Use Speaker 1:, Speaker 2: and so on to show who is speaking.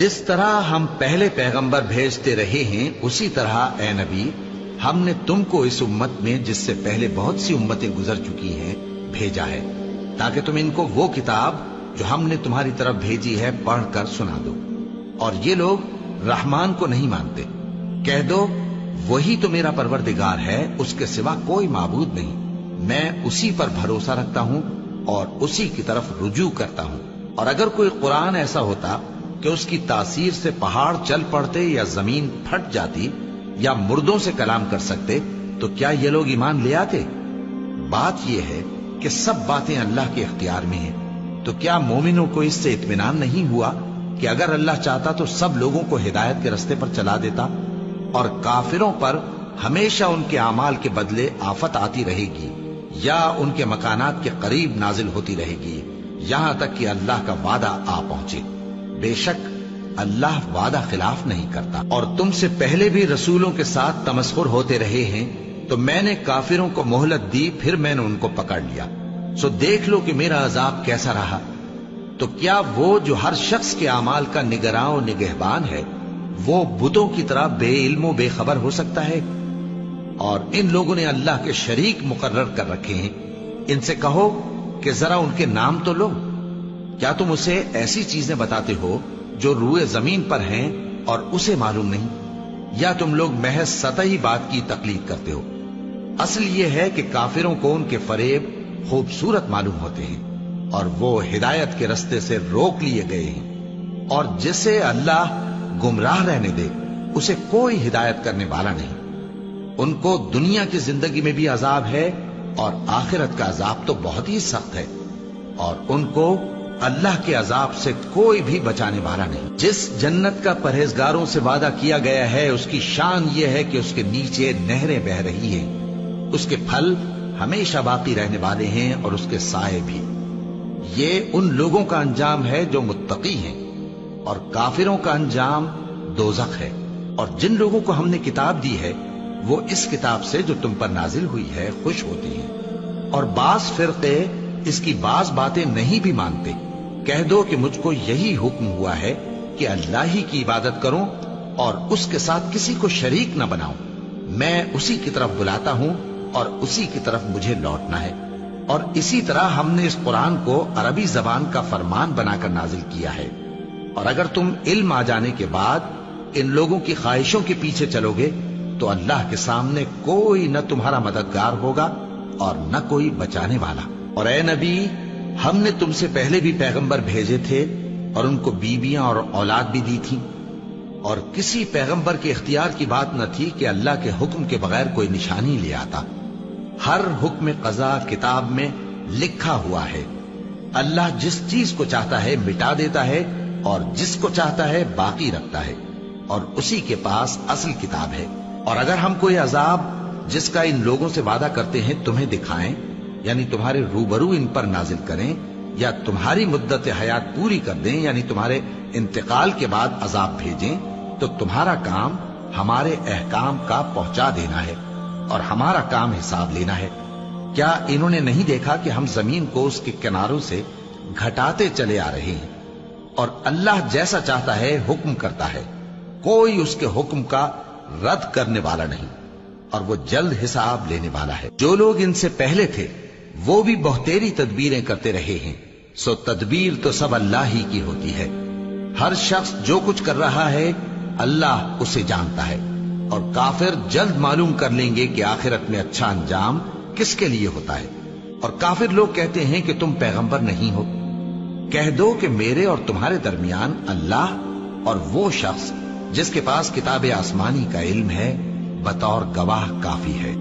Speaker 1: जिस तरह हम पहले पैगंबर भेजते रहे हैं उसी तरह ए नबी हमने तुमको इस उम्मत में जिससे पहले बहुत सी उम्मतें गुजर चुकी हैं भेजा है, ताकि तुम इनको वो किताब जो हमने तुम्हारी तरफ भेजी है पढ़कर सुना दो। और ये लोग रहमान को नहीं मानते। कह दो वही तो मेरा परवरदिगार है, उसके सिवा कोई माबूद नहीं। मैं उसी पर भरोसा रखता हूं और उसी की तरफ रुजू करता हूं। और अगर कोई कुरान ऐसा होता कि उसकी तासीर से पहाड़ चल पड़ते या जमीन फट जाती या मुर्दों से कलाम कर सकते तो क्या ये लोग ईमान ले आते? बात यह है कि सब बातें अल्लाह के इख्तियार में हैं। तो क्या मोमिनों को इससे इत्मीनान नहीं हुआ कि अगर अल्लाह चाहता तो सब लोगों को हिदायत के रास्ते पर चला देता? और काफिरों पर हमेशा उनके आमाल के बदले आफत आती रहेगी या उनके मकानात के करीब नाजिल होती रहेगी, यहां तक कि अल्लाह का वादा आ पहुंचे। बेशक अल्लाह वादा खिलाफ नहीं करता। और तुमसे पहले भी रसूलों के साथ तमस्खुर होते रहे हैं, तो मैंने काफिरों को मोहलत दी, फिर मैंने उनको पकड़ लिया। सो देख लो कि मेरा अजाब कैसा रहा। तो क्या वो जो हर शख्स के अमाल का निगरां और निगहबान है, वो बुतों की तरह बेइल्मो बेखबर हो सकता है? और इन लोगों ने अल्लाह के शरीक मुकर्रर कर रखे हैं। इनसे कहो कि जरा उनके नाम तो लो। क्या तुम उसे ऐसी चीजें बताते हो जो रूए जमीन पर हैं और उसे मालूम नहीं? या तुम लोग महज सतही बात की तकलीद करते हो? असल यह है कि काफिरों को उनके फरेब खूबसूरत मालूम होते हैं और वो हिदायत के रास्ते से रोक लिए गए हैं। और जिसे अल्लाह गुमराह रहने दे उसे कोई हिदायत करने वाला नहीं। उनको दुनिया की जिंदगी में भी अजाब है और आखिरत का अजाब तो बहुत ही सख्त है। और उनको अल्लाह के अजाब से कोई भी बचाने वाला नहीं। जिस जन्नत का परहेजगारों से वादा किया गया है उसकी शान यह है कि उसके नीचे नहरें बह रही हैं, उसके फल हमेशा बाकी रहने वाले हैं और उसके साए भी। ये उन लोगों का अंजाम है जो मुत्तकी हैं, और काफिरों का अंजाम दोज़ख है। और जिन लोगों को हमने किताब दी है वो इस किताब से जो तुम पर नाजिल हुई है खुश होती हैं, और बास फिरके इसकी बास बातें नहीं भी मानते। कह दो कि मुझको यही हुक्म हुआ है कि अल्लाह ही की इबादत करूं और उसके साथ किसी को शरीक न बनाऊं। मैं उसी की तरफ बुलाता हूं और उसी की तरफ मुझे लौटना है। और इसी तरह हमने इस कुरान को अरबी जबान का फरमान बनाकर नाजिल किया है। और अगर तुम इल्म आ जाने के बाद इन लोगों की ख्वाहिशों के पीछे चलोगे तो अल्लाह के सामने कोई न तुम्हारा मददगार होगा और न कोई बचाने वाला। और ए नबी, हमने तुमसे पहले भी पैगंबर भेजे थे और उनको बीबियां और औलाद भी दी थी। और किसी पैगंबर के इख्तियार की बात न थी कि अल्लाह के हुक्म के बगैर कोई निशानी ले आता। हर हुक्म कज़ा किताब में लिखा हुआ है। अल्लाह जिस चीज को चाहता है मिटा देता है और जिसको चाहता है बाकी रखता है, और उसी के पास असल किताब है। और अगर हम कोई अजाब जिसका इन लोगों से वादा करते हैं तुम्हें दिखाएं, यानी तुम्हारे रूबरू इन पर नाजिल करें, या तुम्हारी मुद्दत हयात पूरी कर दें, यानी तुम्हारे इंतकाल के बाद अजाब भेजें, तो तुम्हारा काम हमारे अहकाम का पहुंचा देना है और हमारा काम हिसाब लेना है। क्या इन्होंने नहीं देखा कि हम जमीन को उसके किनारों से घटाते चले आ रहे हैं? और अल्लाह जैसा चाहता है हुक्म करता है, कोई उसके हुक्म का रद्द करने वाला नहीं, और वो जल्द हिसाब लेने वाला है। जो लोग इनसे पहले थे वो भी बहुतेरी तदबीरें करते रहे हैं, सो तदबीर तो सब अल्लाह ही की होती है। हर शख्स जो कुछ कर रहा है अल्लाह उसे जानता है। और काफिर जल्द मालूम कर लेंगे कि आखिरत में अच्छा अंजाम किसके लिए होता है। और काफिर लोग कहते हैं कि तुम पैगंबर नहीं हो। कह दो कि मेरे और तुम्हारे दरमियान अल्लाह और वो शख्स जिसके पास किताब आसमानी का इल्म है बतौर गवाह काफी है।